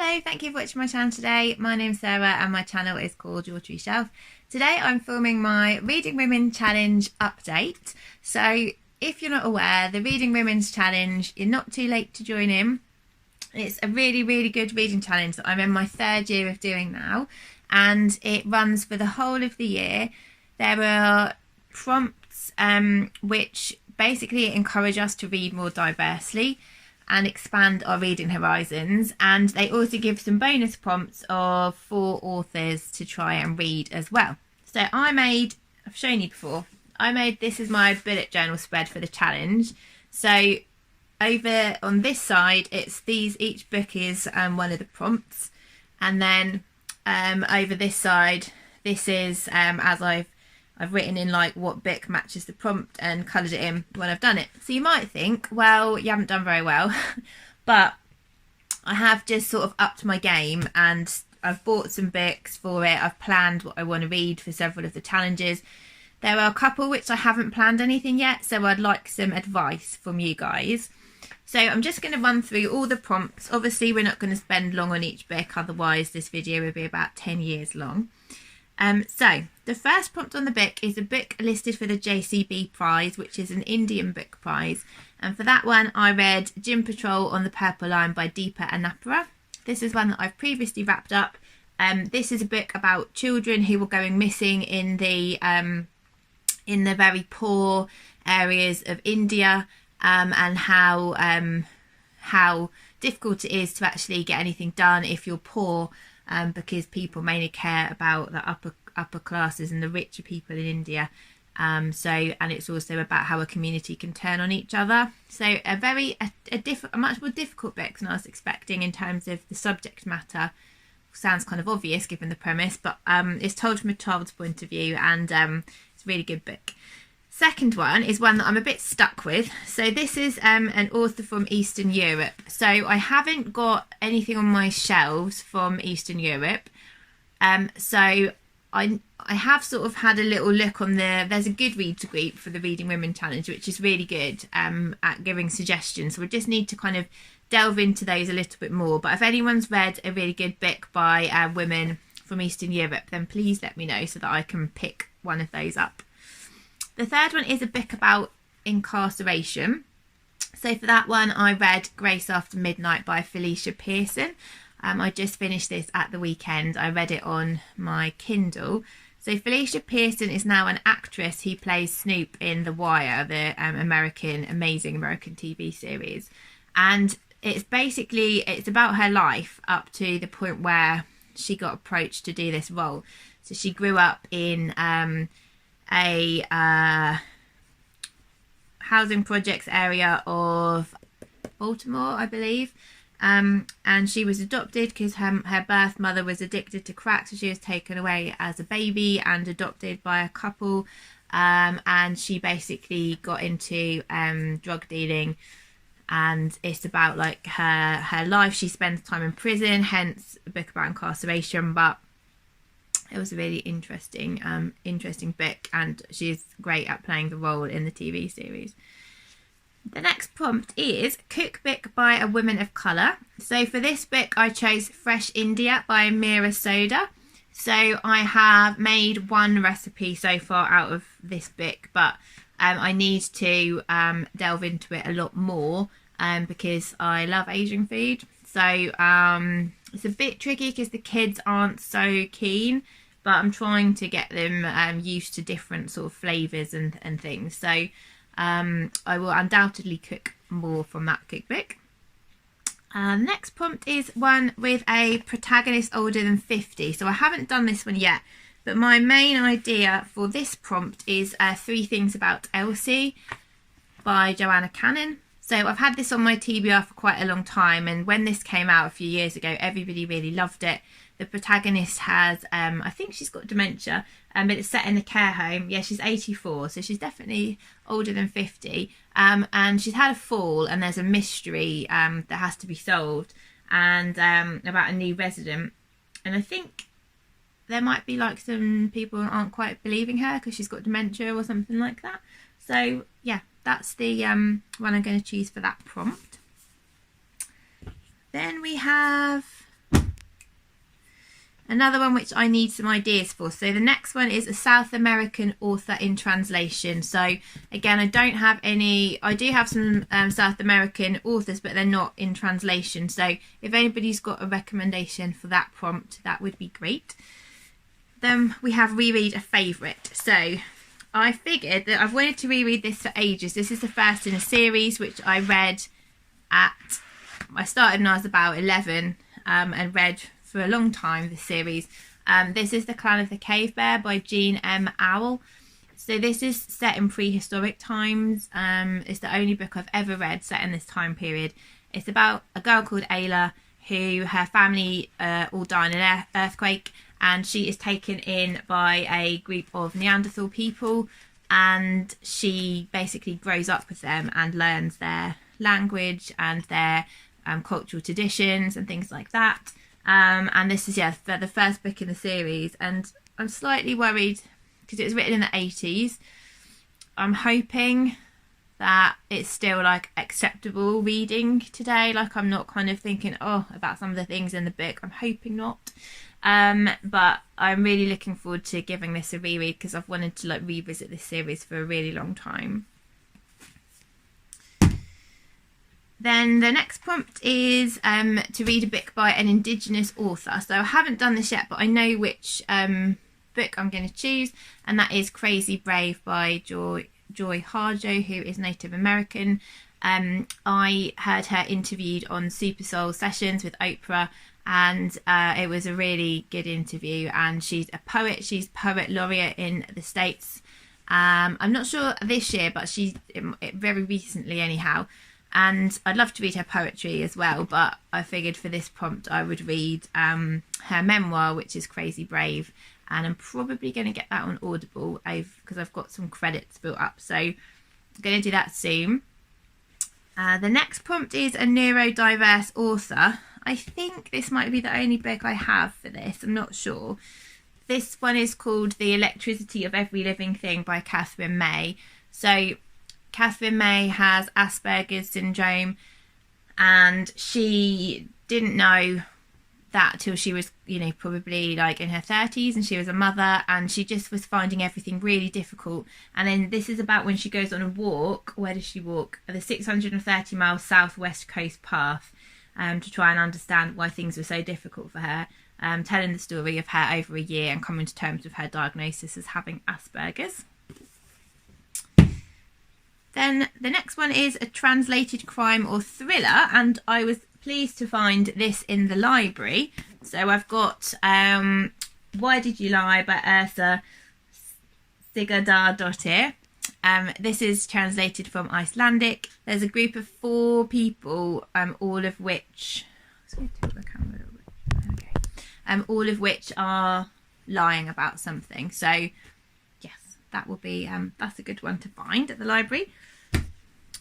Hello, thank you for watching my channel today. My name's Sarah and my channel is called Your True Shelf. Today I'm filming my Reading Women Challenge update. So if you're not aware, the Reading Women's Challenge, you're not too late to join in. It's a really good reading challenge that I'm in my 3rd year of doing now, and it runs for the whole of the year. There are prompts which basically encourage us to read more diversely and expand our reading horizons, and they also give some bonus prompts of 4 authors to try and read as well. So I've shown you before, this is my bullet journal spread for the challenge. So over on this side it's each book is one of the prompts, and then over this side this is as I've written in like what book matches the prompt and coloured it in when I've done it. So you might think, well, you haven't done very well, but I have just sort of upped my game and I've bought some books for it. I've planned what I want to read for several of the challenges. There are a couple which I haven't planned anything yet, so I'd like some advice from you guys. So I'm just going to run through all the prompts. Obviously we're not going to spend long on each book, otherwise this video would be about 10 years long. So the first prompt on the book is a book listed for the JCB prize, which is an Indian book prize, and for that one I read Djinn Patrol on the Purple Line by Deepa and Anaparra. This is one that I've previously wrapped up. This is a book about children who were going missing in the very poor areas of India, and how difficult it is to actually get anything done if you're poor. Because people mainly care about the upper classes and the richer people in India. And it's also about how a community can turn on each other. So a much more difficult book than I was expecting in terms of the subject matter. Sounds kind of obvious given the premise, but it's told from a child's point of view, and it's a really good book. Second one is one that I'm a bit stuck with. So this is an author from Eastern Europe. So I haven't got anything on my shelves from Eastern Europe. So I have sort of had a little look on there's a Goodreads group for the Reading Women Challenge, which is really good at giving suggestions. So we just need to kind of delve into those a little bit more. But if anyone's read a really good book by women from Eastern Europe, then please let me know so that I can pick one of those up. The third one is a book about incarceration. So for that one I read Grace After Midnight by Felicia Pearson. I just finished this at the weekend. I read it on my Kindle. So Felicia Pearson is now an actress who plays Snoop in The Wire, the amazing American TV series. And it's about her life up to the point where she got approached to do this role. So she grew up in a housing projects area of Baltimore, I believe, and she was adopted because her birth mother was addicted to crack, so she was taken away as a baby and adopted by a couple, and she basically got into drug dealing, and it's about like her life. She spends time in prison, hence a book about incarceration, but it was a really interesting book, and she's great at playing the role in the TV series. The next prompt is Cookbook by a Woman of Colour. So for this book I chose Fresh India by Meera Sodha. So I have made one recipe so far out of this book, but I need to delve into it a lot more because I love Asian food. So it's a bit tricky because the kids aren't so keen, but I'm trying to get them used to different sort of flavours and things. So I will undoubtedly cook more from that cookbook. Next prompt is one with a protagonist older than 50. So I haven't done this one yet, but my main idea for this prompt is 3 Things About Elsie by Joanna. So I've had this on my TBR for quite a long time, and when this came out a few years ago, everybody really loved it. The protagonist has, I think she's got dementia, but it's set in a care home. Yeah, she's 84, so she's definitely older than 50. And she's had a fall, and there's a mystery that has to be solved, and about a new resident. And I think there might be like some people who aren't quite believing her because she's got dementia or something like that. So yeah, that's the one I'm going to choose for that prompt. Then we have another one which I need some ideas for. So the next one is a South American author in translation. So again, I don't have any, I do have some South American authors, but they're not in translation. So if anybody's got a recommendation for that prompt, that would be great. Then we have reread a favourite. So I figured that I've wanted to reread this for ages. This is the first in a series which I read I started when I was about 11 and read for a long time, this series. This is The Clan of the Cave Bear by Jean M. Auel. So this is set in prehistoric times. It's the only book I've ever read set in this time period. It's about a girl called Ayla who her family all die in an earthquake, and she is taken in by a group of Neanderthal people, and she basically grows up with them and learns their language and their cultural traditions and things like that. And this is the first book in the series, and I'm slightly worried because it was written in the 80s. I'm hoping that it's still like acceptable reading today. Like I'm not kind of thinking about some of the things in the book. I'm hoping not. But I'm really looking forward to giving this a reread because I've wanted to like revisit this series for a really long time. Then the next prompt is to read a book by an Indigenous author. So I haven't done this yet, but I know which book I'm going to choose, and that is Crazy Brave by Joy Harjo, who is Native American. I heard her interviewed on Super Soul Sessions with Oprah, and it was a really good interview, and she's a poet. She's poet laureate in the States. I'm not sure this year, but she's very recently anyhow. And I'd love to read her poetry as well, but I figured for this prompt I would read her memoir, which is Crazy Brave, and I'm probably going to get that on Audible because I've got some credits built up, so I'm going to do that soon. The next prompt is a neurodiverse author. I think this might be the only book I have for this, I'm not sure. This one is called The Electricity of Every Living Thing by Katherine May. So Katherine May has Asperger's syndrome, and she didn't know that till she was, probably like in her 30s, and she was a mother, and she just was finding everything really difficult. And then this is about when she goes on a walk. Where does she walk? The 630-mile southwest coast path, to try and understand why things were so difficult for her, telling the story of her over a year and coming to terms with her diagnosis as having Asperger's. Then the next one is a translated crime or thriller, and I was pleased to find this in the library. So I've got Why Did You Lie by Ursa Sigurdardottir. This is translated from Icelandic. There's a group of 4 people, all of which... all of which are lying about something. So yes, that will be that's a good one to find at the library.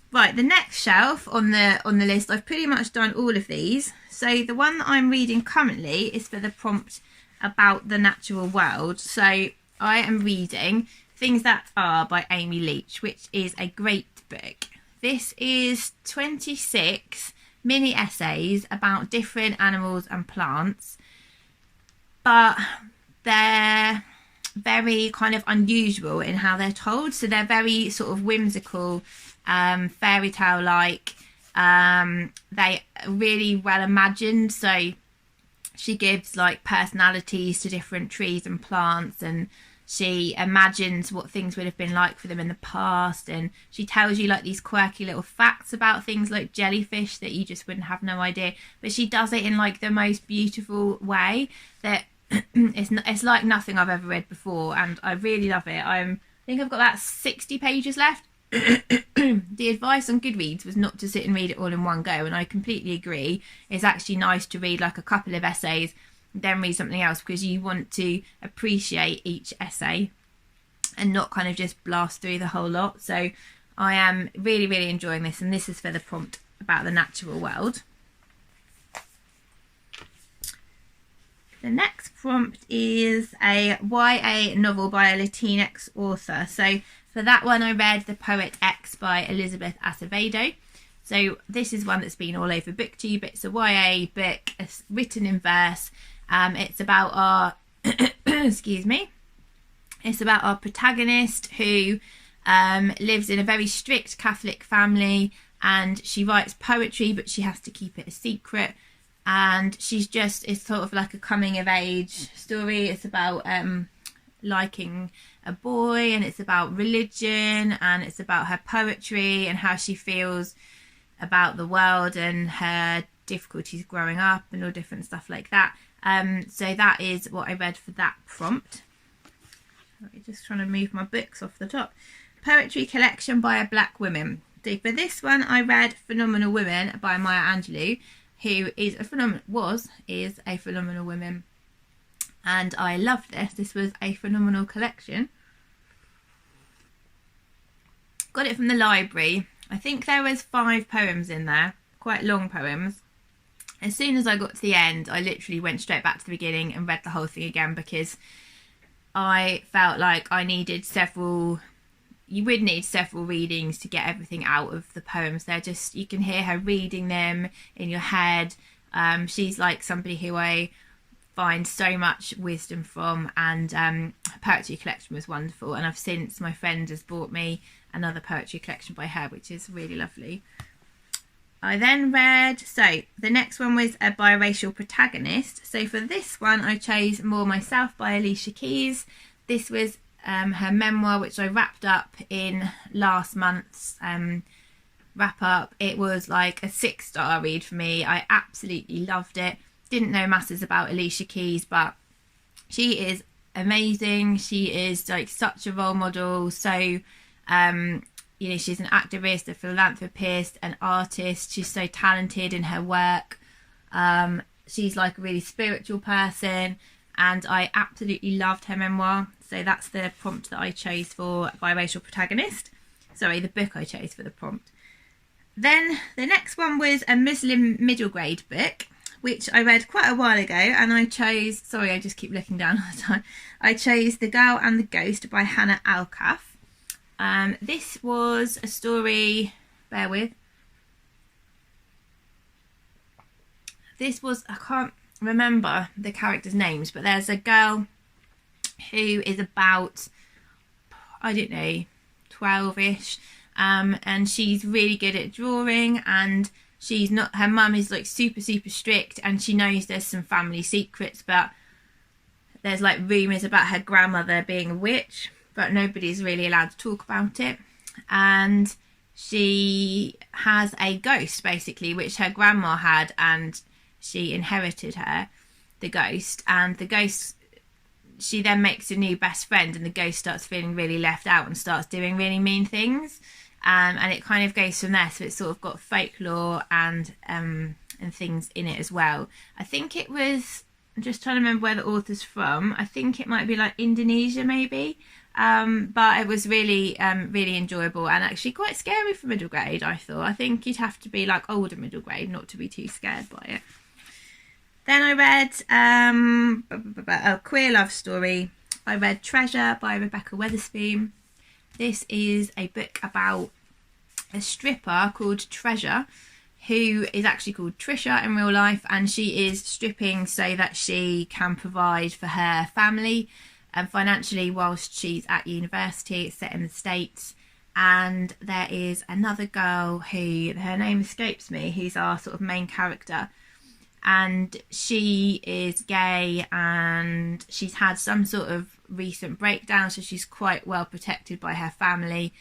Right, the next shelf on the list, I've pretty much done all of these. So the one that I'm reading currently is for the prompt about the natural world. So I am reading Things That Are by Amy Leach, which is a great book. This is 26 mini essays about different animals and plants, but they're very kind of unusual in how they're told. So they're very sort of whimsical, fairy tale like. They are really well imagined. So she gives like personalities to different trees and plants, and she imagines what things would have been like for them in the past, and she tells you like these quirky little facts about things like jellyfish that you just wouldn't have no idea, but she does it in like the most beautiful way that it's like nothing I've ever read before, and I really love it. I think I've got about 60 pages left. The advice on Goodreads was not to sit and read it all in one go, and I completely agree. It's actually nice to read like a couple of essays, then read something else, because you want to appreciate each essay and not kind of just blast through the whole lot. So I am really, really enjoying this, and this is for the prompt about the natural world. The next prompt is a YA novel by a Latinx author. So for that one, I read The Poet X by Elizabeth Acevado. So this is one that's been all over BookTube. It's a YA book, it's written in verse, It's about our excuse me. It's about our protagonist who lives in a very strict Catholic family, and she writes poetry, but she has to keep it a secret. And it's sort of like a coming of age story. It's about liking a boy, and it's about religion, and it's about her poetry and how she feels about the world and her difficulties growing up and all different stuff like that. So that is what I read for that prompt. Sorry, just trying to move my books off the top. Poetry collection by a black woman. So for this one, I read Phenomenal Women by Maya Angelou, who is a phenomenal woman, and I loved this. This was a phenomenal collection. Got it from the library. I think there was 5 poems in there, quite long poems. As soon as I got to the end, I literally went straight back to the beginning and read the whole thing again, because I felt like I needed several. You would need several readings to get everything out of the poems. They're just, you can hear her reading them in your head. She's like somebody who I find so much wisdom from, and her poetry collection was wonderful. And my friend has bought me another poetry collection by her, which is really lovely. I then read, so the next one was a biracial protagonist. So for this one, I chose More Myself by Alicia Keys. This was her memoir, which I wrapped up in last month's wrap up. It was like a 6-star read for me. I absolutely loved it. Didn't know masses about Alicia Keys, but she is amazing. She is like such a role model. So she's an activist, a philanthropist, an artist. She's so talented in her work. She's like a really spiritual person, and I absolutely loved her memoir. So that's the prompt that I chose for biracial protagonist. Sorry, the book I chose for the prompt. Then the next one was a Muslim middle grade book, which I read quite a while ago, and I chose, sorry, I just keep looking down all the time. I chose The Girl and the Ghost by Hanna Alkaf. This was a story, bear with. This was, I can't remember the characters' names, but there's a girl who is about, I don't know, 12-ish, and she's really good at drawing, and her mum is like super strict, and she knows there's some family secrets, but there's like rumours about her grandmother being a witch, but nobody's really allowed to talk about it. And she has a ghost, basically, which her grandma had, and she inherited the ghost, and the ghost, she then makes a new best friend, and the ghost starts feeling really left out and starts doing really mean things, and it kind of goes from there. So it's sort of got folklore and things in it as well. I think it was, I'm just trying to remember where the author's from. I think it might be like Indonesia maybe, but it was really really enjoyable, and actually quite scary for middle grade, I thought. I think you'd have to be like older middle grade not to be too scared by it. Then I read a queer love story. I read Treasure by Rebecca Weatherspoon. This is a book about a stripper called Treasure, who is actually called Trisha in real life, and she is stripping so that she can provide for her family and financially whilst she's at university. It's set in the States, and there is another girl who, her name escapes me, who's our sort of main character. And she is gay, and she's had some sort of recent breakdown, so she's quite well protected by her family.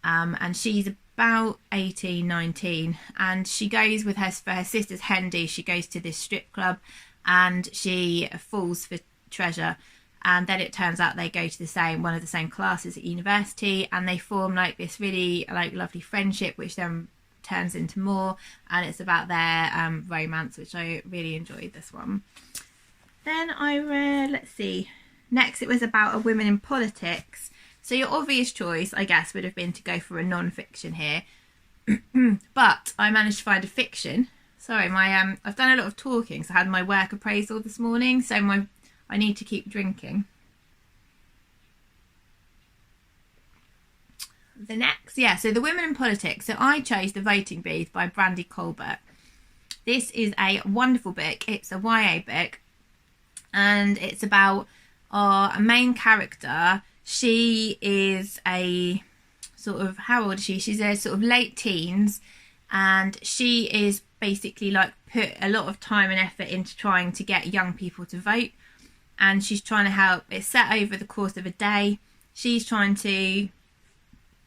And she's about 18, 19, and she goes for her sister's hen do. She goes to this strip club, and she falls for Treasure. And then it turns out they go to one of the same classes at university, and they form like this really like lovely friendship, which then turns into more, and it's about their romance, which I really enjoyed, this one. Then I read, let's see, next it was about a women in politics. So your obvious choice, I guess, would have been to go for a non-fiction here, but I managed to find a fiction. Sorry, I've done a lot of talking, so I had my work appraisal this morning, so I need to keep drinking. The next, so the women in politics. So I chose The Voting Booth by Brandy Colbert. This is a wonderful book. It's a YA book, and it's about our main character. She is a sort of, how old is she? She's a sort of late teens, and she is basically like put a lot of time and effort into trying to get young people to vote, and she's trying to help. It's set over the course of a day. She's trying to,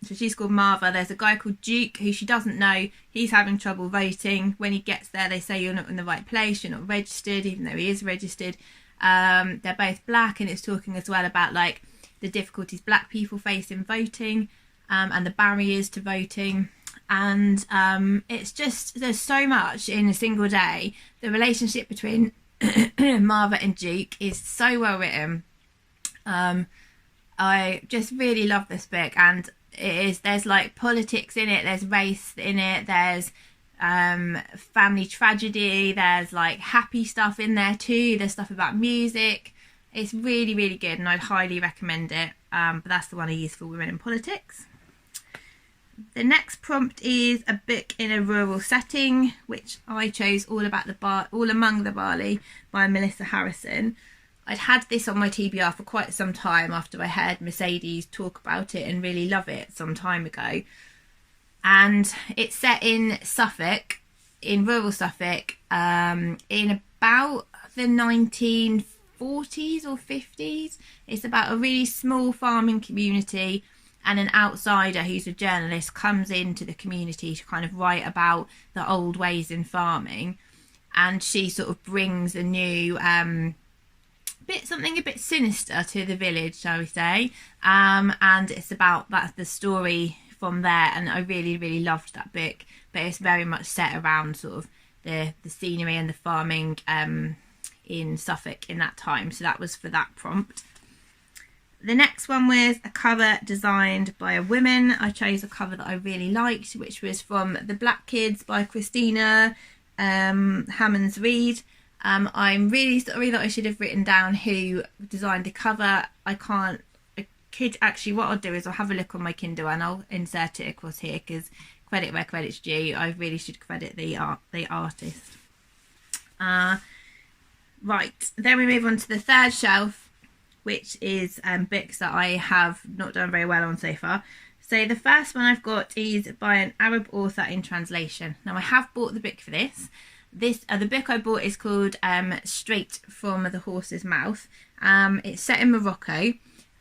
so she's called Marva. There's a guy called Duke who she doesn't know. He's having trouble voting. When he gets there, they say you're not in the right place, you're not registered, even though he is registered. They're both black, and it's talking as well about like the difficulties black people face in voting, and the barriers to voting. And it's just, there's so much in a single day. The relationship between Marva and Duke is so well written. I just really love this book, and there's like politics in it, there's race in it, there's family tragedy, there's like happy stuff in there too, there's stuff about music. It's really, really good, and I'd highly recommend it. But that's the one I use for women in politics. The next prompt is a book in a rural setting, which I chose, All Among the Barley by Melissa Harrison. I'd had this on my TBR for quite some time after I heard Mercedes talk about it and really love it some time ago. And it's set in Suffolk, in rural Suffolk, in about the 1940s or 50s. It's about a really small farming community, and an outsider who's a journalist comes into the community to kind of write about the old ways in farming. And she sort of brings a new something a bit sinister to the village, shall we say, and it's about that's the story from there. And I really, really loved that book, but it's very much set around sort of the scenery and the farming in Suffolk in that time. So that was for that prompt. The next one was a cover designed by a woman. I chose a cover that I really liked, which was from The Black Kids by Christina Hammonds Reed. I'm really sorry that I should have written down who designed the cover. What I'll do is I'll have a look on my Kindle and I'll insert it across here, because credit where credit's due. I really should credit the artist. Right, then we move on to the third shelf, which is books that I have not done very well on so far. So the first one I've got is by an Arab author in translation. Now I have bought the book for this. The book I bought is called Straight from the Horse's Mouth. It's set in Morocco,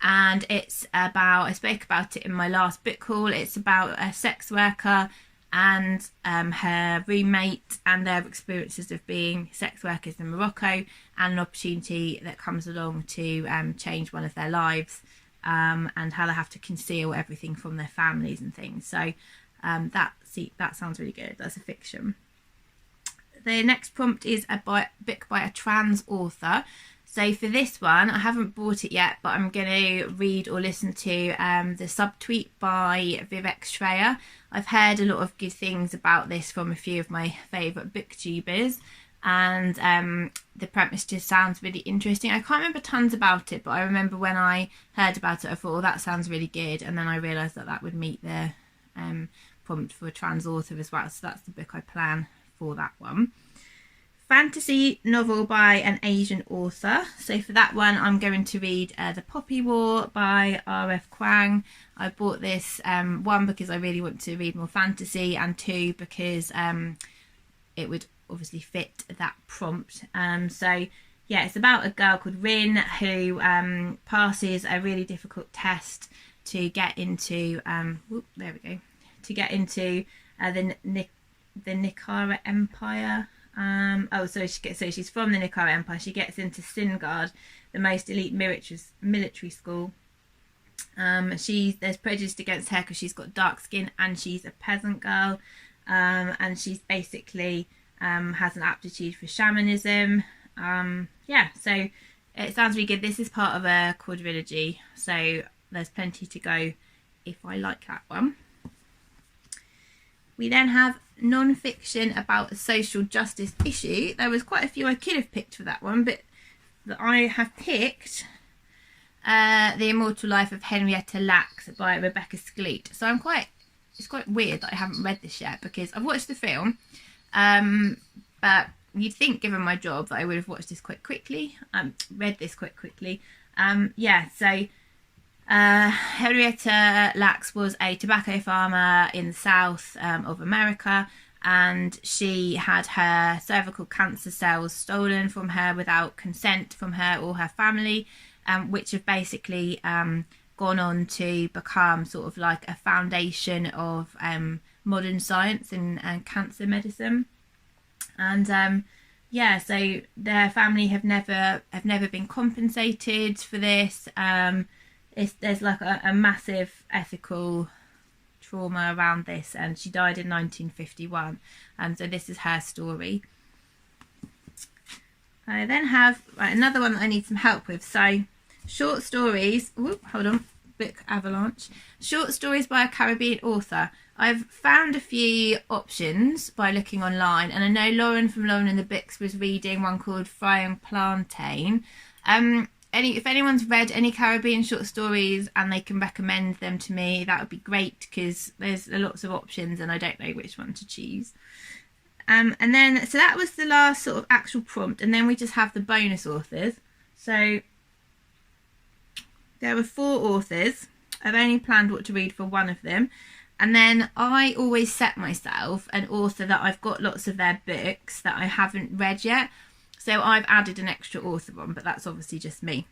and it's about, I spoke about it in my last book haul, it's about a sex worker and her roommate and their experiences of being sex workers in Morocco, and an opportunity that comes along to change one of their lives, and how they have to conceal everything from their families and things. So that sounds really good. That's a fiction. The next prompt is a book by a trans author. So for this one, I haven't bought it yet, but I'm going to read or listen to the Subtweet by Vivek Shreya. I've heard a lot of good things about this from a few of my favourite booktubers, and the premise just sounds really interesting. I can't remember tons about it, but I remember when I heard about it, I thought, oh, that sounds really good, and then I realised that would meet the prompt for a trans author as well, so that's the book I plan for that one. Fantasy novel by an Asian author. So for that one, I'm going to read The Poppy War by R.F. Kuang. I bought this, one, because I really want to read more fantasy, and two, because it would obviously fit that prompt. So yeah, it's about a girl called Rin who passes a really difficult test to get into, to get into the Nikara Empire. So she's from the Nikara Empire. She gets into Singard, the most elite military school. There's prejudice against her because she's got dark skin and she's a peasant girl, and she's basically has an aptitude for shamanism. So it sounds really good. This is part of a quadrilogy, so there's plenty to go if I like that one. We then have non-fiction about a social justice issue. There was quite a few I could have picked for that one, but I have picked The Immortal Life of Henrietta Lacks by Rebecca Skloot. So it's quite weird that I haven't read this yet, because I've watched the film, but you'd think, given my job, that I would have watched this quite quickly, read this quite quickly. So Henrietta Lacks was a tobacco farmer in the south of America, and she had her cervical cancer cells stolen from her without consent from her or her family, which have basically gone on to become sort of like a foundation of modern science and cancer medicine. And so their family have never been compensated for this. There's like a massive ethical trauma around this, and she died in 1951, and so this is her story. I then have another one that I need some help with. So short stories, book avalanche. Short stories by a Caribbean author. I've found a few options by looking online, and I know Lauren from Lauren and the Books was reading one called Frying Plantain. If anyone's read any Caribbean short stories and they can recommend them to me, that would be great, because there's lots of options and I don't know which one to choose. So that was the last sort of actual prompt, and then we just have the bonus authors. So there were 4 authors. I've only planned what to read for one of them. And then I always set myself an author that I've got lots of their books that I haven't read yet. So I've added an extra author on, but that's obviously just me.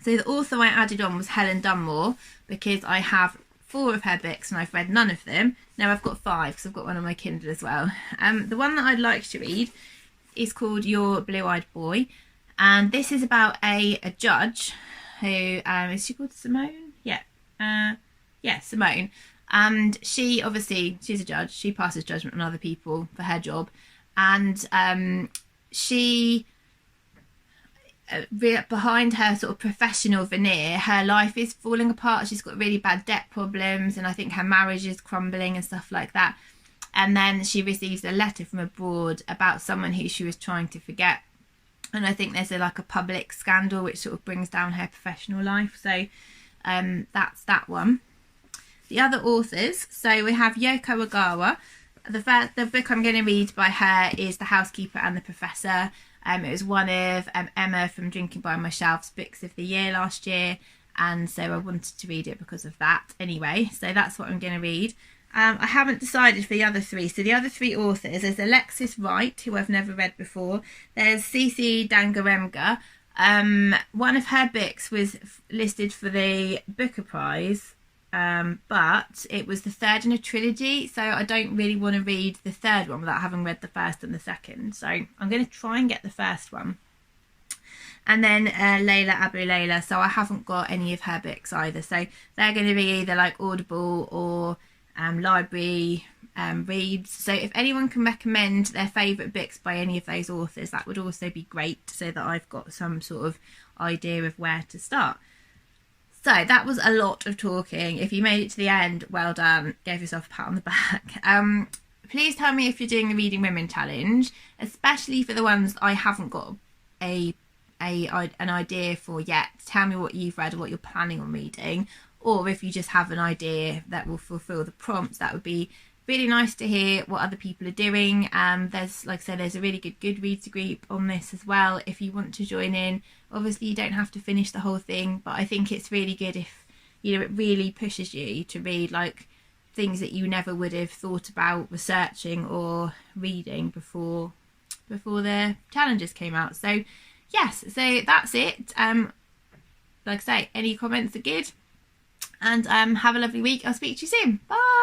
So the author I added on was Helen Dunmore, because I have 4 of her books and I've read none of them. Now I've got 5 because I've got one on my Kindle as well. The one that I'd like to read is called Your Blue-Eyed Boy. And this is about a judge who, is she called Simone? Yeah, Simone. And she's a judge. She passes judgment on other people for her job. And she, behind her sort of professional veneer, her life is falling apart. She's got really bad debt problems, and I think her marriage is crumbling and stuff like that. And then she receives a letter from abroad about someone who she was trying to forget. And I think there's a public scandal which sort of brings down her professional life. So that's that one. The other authors, so we have Yoko Ogawa. The book I'm going to read by her is The Housekeeper and the Professor. It was one of Emma from Drinking by My Shelf's books of the year last year, and so I wanted to read it because of that anyway. So that's what I'm going to read. I haven't decided for the other 3. So the other 3 authors, there's Alexis Wright, who I've never read before. There's Cici Dangaremga. One of her books was listed for the Booker Prize, but it was the 3rd in a trilogy, so I don't really want to read the 3rd one without having read the 1st and the 2nd. So I'm going to try and get the 1st one. And then Layla Abu Layla, so I haven't got any of her books either. So they're going to be either like Audible or library reads. So if anyone can recommend their favourite books by any of those authors, that would also be great, so that I've got some sort of idea of where to start. So that was a lot of talking. If you made it to the end, well done. Gave yourself a pat on the back. Please tell me if you're doing the Reading Women Challenge, especially for the ones I haven't got an idea for yet. Tell me what you've read or what you're planning on reading, or if you just have an idea that will fulfil the prompts. That would be really nice to hear what other people are doing. There's, like I said, there's a really good Goodreads group on this as well if you want to join in. Obviously you don't have to finish the whole thing, but I think it's really good if, it really pushes you to read things that you never would have thought about researching or reading before the challenges came out. So yes, so that's it. Like I say, any comments are good, and have a lovely week. I'll speak to you soon. Bye.